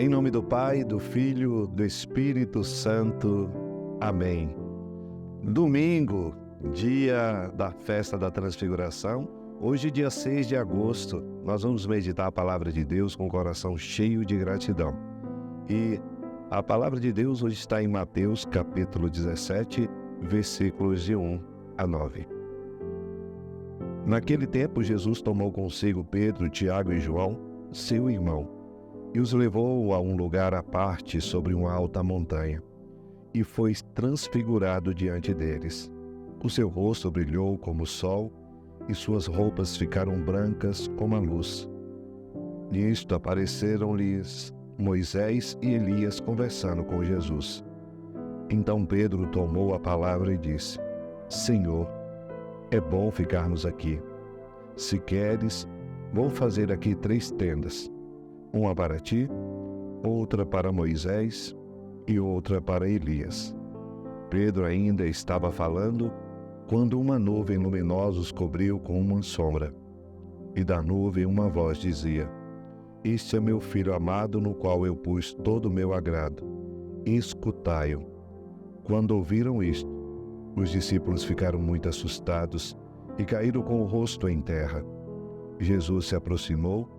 Em nome do Pai, do Filho, do Espírito Santo. Amém. Domingo, dia da festa da Transfiguração. Hoje, dia 6 de agosto, nós vamos meditar a palavra de Deus com o coração cheio de gratidão. E a palavra de Deus hoje está em Mateus, capítulo 17, versículos de 1 a 9. Naquele tempo, Jesus tomou consigo Pedro, Tiago e João, seu irmão, e os levou a um lugar à parte sobre uma alta montanha, e foi transfigurado diante deles. O seu rosto brilhou como o sol, e suas roupas ficaram brancas como a luz. Nisto apareceram-lhes Moisés e Elias conversando com Jesus. Então Pedro tomou a palavra e disse: Senhor, é bom ficarmos aqui. Se queres, vou fazer aqui 3 tendas, uma para ti, outra para Moisés e outra para Elias. Pedro ainda estava falando quando uma nuvem luminosa os cobriu com uma sombra. E da nuvem uma voz dizia: Este é meu filho amado, no qual eu pus todo o meu agrado. Escutai-o. Quando ouviram isto, os discípulos ficaram muito assustados e caíram com o rosto em terra. Jesus se aproximou,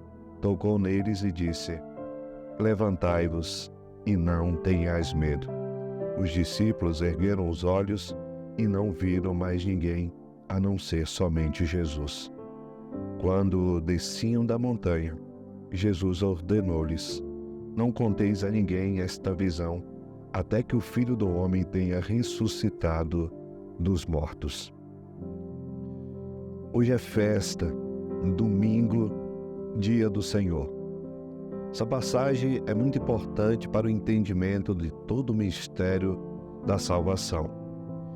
tocou neles e disse: Levantai-vos e não tenhais medo. Os discípulos ergueram os olhos e não viram mais ninguém, a não ser somente Jesus. Quando desciam da montanha, Jesus ordenou-lhes: Não conteis a ninguém esta visão, até que o Filho do Homem tenha ressuscitado dos mortos. Hoje é festa, domingo, dia do Senhor. Essa passagem é muito importante para o entendimento de todo o mistério da salvação.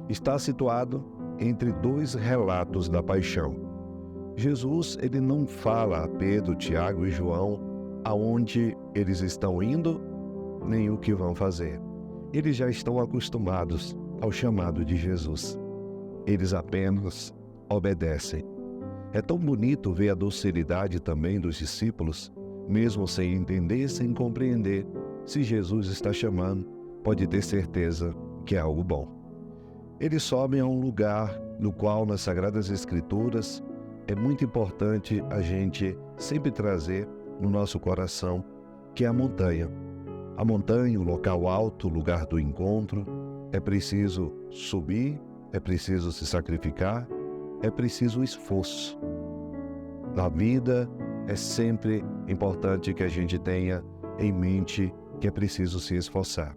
Está situado entre 2 relatos da paixão. Jesus, ele não fala a Pedro, Tiago e João aonde eles estão indo, nem o que vão fazer. Eles já estão acostumados ao chamado de Jesus. Eles apenas obedecem. É tão bonito ver a docilidade também dos discípulos, mesmo sem entender, sem compreender. Se Jesus está chamando, pode ter certeza que é algo bom. Eles sobem a um lugar no qual, nas Sagradas Escrituras, é muito importante a gente sempre trazer no nosso coração, que é a montanha. A montanha, o local alto, o lugar do encontro. É preciso subir, é preciso se sacrificar, é preciso esforço. Na vida é sempre importante que a gente tenha em mente que é preciso se esforçar.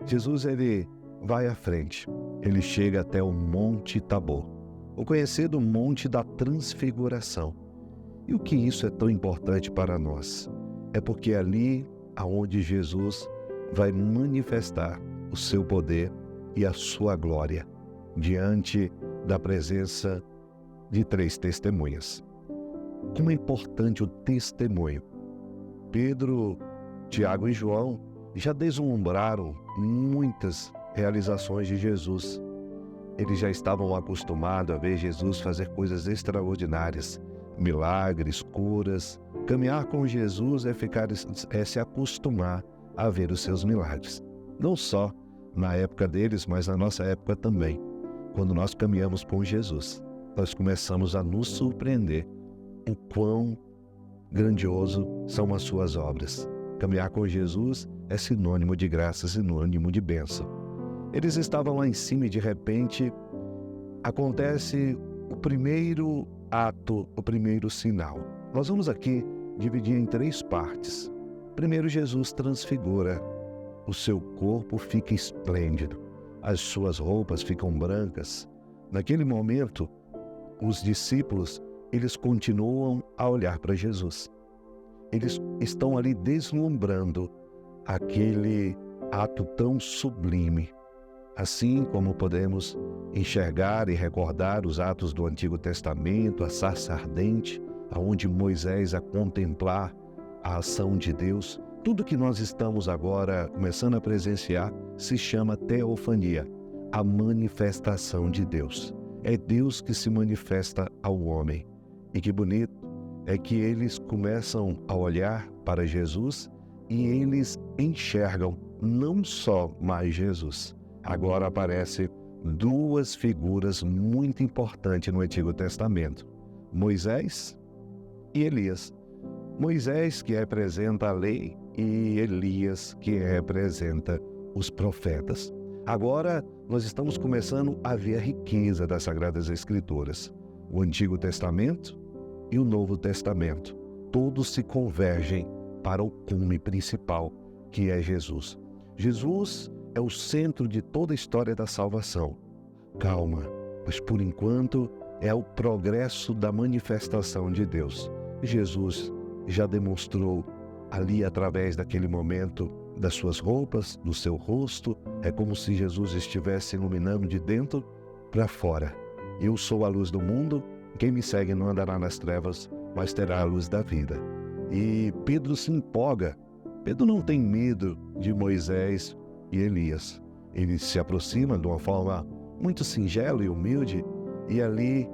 Jesus, ele vai à frente, ele chega até o Monte Tabor, o conhecido Monte da Transfiguração. E o que isso é tão importante para nós? É porque é ali aonde Jesus vai manifestar o seu poder e a sua glória, diante da presença de 3 testemunhas. Como é importante o testemunho. Pedro, Tiago e João já deslumbraram muitas realizações de Jesus. Eles já estavam acostumados a ver Jesus fazer coisas extraordinárias, milagres, curas. Caminhar com Jesus é se acostumar a ver os seus milagres. Não só na época deles, mas na nossa época também. Quando nós caminhamos com Jesus, nós começamos a nos surpreender o quão grandioso são as suas obras. Caminhar com Jesus é sinônimo de graça, sinônimo de bênção. Eles estavam lá em cima e de repente acontece o primeiro ato, o primeiro sinal. Nós vamos aqui dividir em 3 partes. Primeiro, Jesus transfigura. O seu corpo fica esplêndido. As suas roupas ficam brancas. Naquele momento, os discípulos, eles continuam a olhar para Jesus. Eles estão ali deslumbrando aquele ato tão sublime. Assim como podemos enxergar e recordar os atos do Antigo Testamento, a sarça ardente, onde Moisés a contemplar a ação de Deus, tudo que nós estamos agora começando a presenciar se chama teofania, a manifestação de Deus. É Deus que se manifesta ao homem. E que bonito é que eles começam a olhar para Jesus e eles enxergam não só mais Jesus. Agora aparecem duas figuras muito importantes no Antigo Testamento: Moisés e Elias. Moisés, que representa a lei, e Elias, que representa os profetas. Agora nós estamos começando a ver a riqueza das Sagradas Escrituras. O Antigo Testamento e o Novo Testamento, todos se convergem para o cume principal, que é Jesus. Jesus é o centro de toda a história da salvação. Calma, pois por enquanto é o progresso da manifestação de Deus. Jesus já demonstrou ali, através daquele momento, das suas roupas, do seu rosto. É como se Jesus estivesse iluminando de dentro para fora. Eu sou a luz do mundo, quem me segue não andará nas trevas, mas terá a luz da vida. E Pedro se empolga. Pedro não tem medo de Moisés e Elias. Ele se aproxima de uma forma muito singela e humilde e ali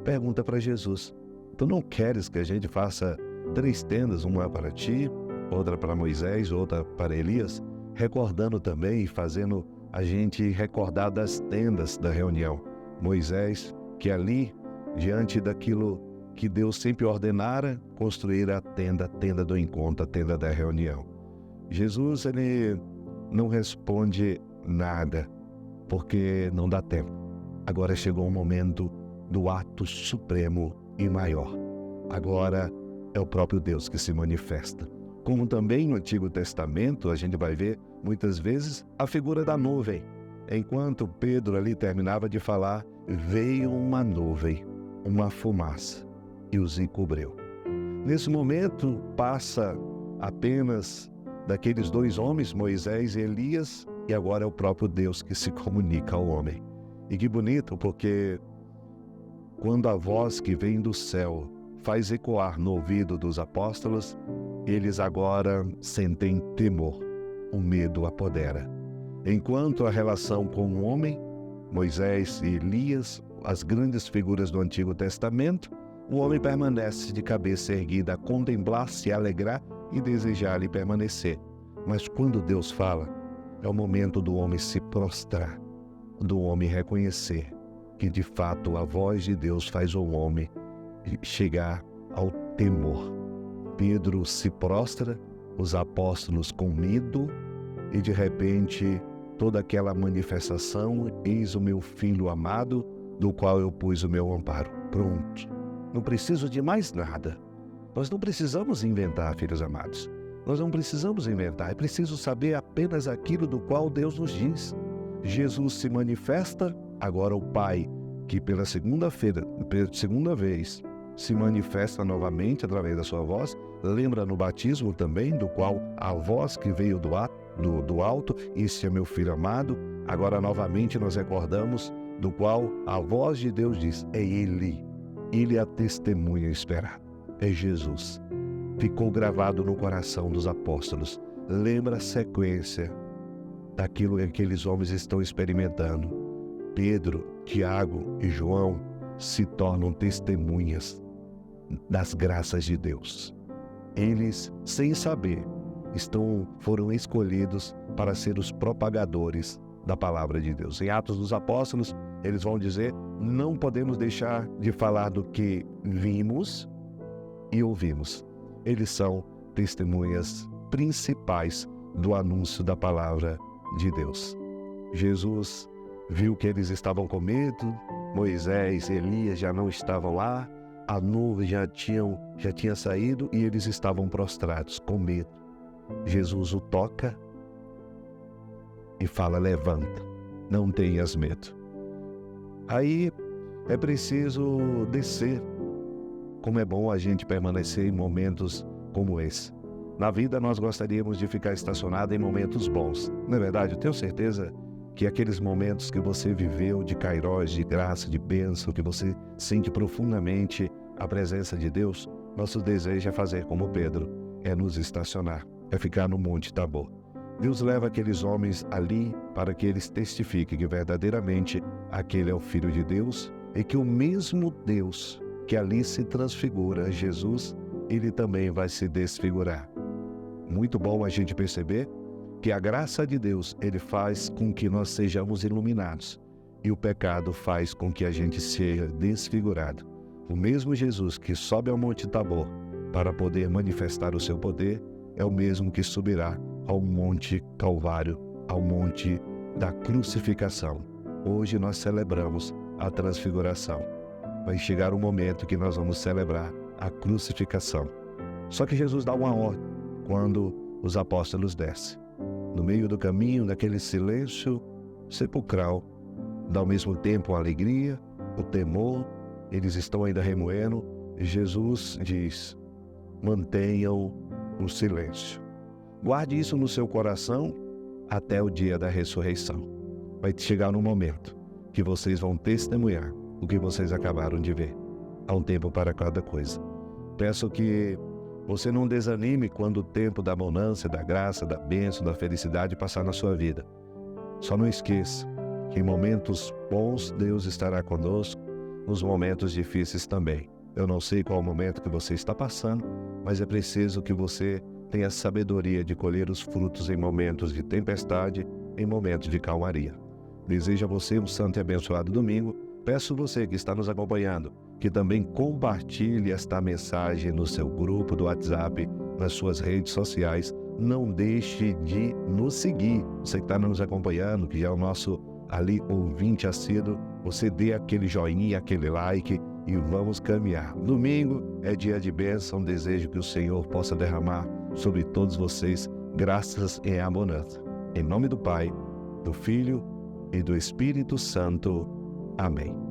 pergunta para Jesus: tu não queres que a gente faça 3 tendas, uma para ti, outra para Moisés, outra para Elias? Recordando também e fazendo a gente recordar das tendas da reunião. Moisés, que ali, diante daquilo que Deus sempre ordenara, construir a tenda do encontro, a tenda da reunião. Jesus, ele não responde nada, porque não dá tempo. Agora chegou o momento do ato supremo e maior. Agora é o próprio Deus que se manifesta. Como também no Antigo Testamento, a gente vai ver muitas vezes a figura da nuvem. Enquanto Pedro ali terminava de falar, veio uma nuvem, uma fumaça, e os encobriu. Nesse momento passa apenas daqueles 2 homens, Moisés e Elias, e agora é o próprio Deus que se comunica ao homem. E que bonito, porque quando a voz que vem do céu faz ecoar no ouvido dos apóstolos, eles agora sentem temor, o medo apodera. Enquanto a relação com o homem, Moisés e Elias, as grandes figuras do Antigo Testamento, o homem permanece de cabeça erguida a contemplar, se alegrar e desejar ali permanecer. Mas quando Deus fala, é o momento do homem se prostrar, do homem reconhecer que de fato a voz de Deus faz o homem chegar ao temor. Pedro se prostra, os apóstolos com medo, e de repente toda aquela manifestação: eis o meu filho amado, do qual eu pus o meu amparo. Pronto. Não preciso de mais nada. Nós não precisamos inventar, filhos amados. Nós não precisamos inventar. É preciso saber apenas aquilo do qual Deus nos diz. Jesus se manifesta, agora o Pai, que pela segunda vez se manifesta novamente através da sua voz. Lembra no batismo também, do qual a voz que veio do alto: este é meu filho amado. Agora novamente nós recordamos, do qual a voz de Deus diz: é Ele. Ele é a testemunha esperada. É Jesus. Ficou gravado no coração dos apóstolos. Lembra a sequência daquilo que aqueles homens estão experimentando. Pedro, Tiago e João se tornam testemunhas das graças de Deus. Eles, sem saber, foram escolhidos para ser os propagadores da palavra de Deus. Em Atos dos Apóstolos, eles vão dizer: não podemos deixar de falar do que vimos e ouvimos. Eles são testemunhas principais do anúncio da palavra de Deus. Jesus viu que eles estavam com medo, Moisés e Elias já não estavam lá, a nuvem já tinha saído e eles estavam prostrados com medo. Jesus o toca e fala: levanta, não tenhas medo. Aí é preciso descer. Como é bom a gente permanecer em momentos como esse. Na vida nós gostaríamos de ficar estacionado em momentos bons. Não é verdade? Eu tenho certeza que aqueles momentos que você viveu de kairós, de graça, de bênção, que você sente profundamente a presença de Deus, nosso desejo é fazer como Pedro, é nos estacionar, é ficar no Monte Tabor. Deus leva aqueles homens ali para que eles testifiquem que verdadeiramente aquele é o Filho de Deus e que o mesmo Deus que ali se transfigura, Jesus, ele também vai se desfigurar. muito bom a gente perceber que a graça de Deus, ele faz com que nós sejamos iluminados e o pecado faz com que a gente seja desfigurado. O mesmo Jesus que sobe ao Monte Tabor para poder manifestar o seu poder é o mesmo que subirá ao Monte Calvário, ao Monte da Crucificação. Hoje nós celebramos a transfiguração. Vai chegar um momento que nós vamos celebrar a crucificação. Só que Jesus dá uma ordem quando os apóstolos descem. No meio do caminho, naquele silêncio sepulcral, dá ao mesmo tempo a alegria, o temor, eles estão ainda remoendo. Jesus diz: mantenham o silêncio. Guarde isso no seu coração até o dia da ressurreição. Vai chegar um momento que vocês vão testemunhar o que vocês acabaram de ver. Há um tempo para cada coisa. Peço que você não desanime quando o tempo da bonança, da graça, da bênção, da felicidade passar na sua vida. Só não esqueça que em momentos bons Deus estará conosco, nos momentos difíceis também. Eu não sei qual o momento que você está passando, mas é preciso que você tenha sabedoria de colher os frutos em momentos de tempestade, em momentos de calmaria. Desejo a você um santo e abençoado domingo. Peço você que está nos acompanhando que também compartilhe esta mensagem no seu grupo do WhatsApp, nas suas redes sociais. Não deixe de nos seguir. Você que está nos acompanhando, que já é o nosso ali ouvinte assíduo, você dê aquele joinha, aquele like e vamos caminhar. Domingo é dia de bênção. Desejo que o Senhor possa derramar sobre todos vocês graças em abundância. Em nome do Pai, do Filho e do Espírito Santo. Amém.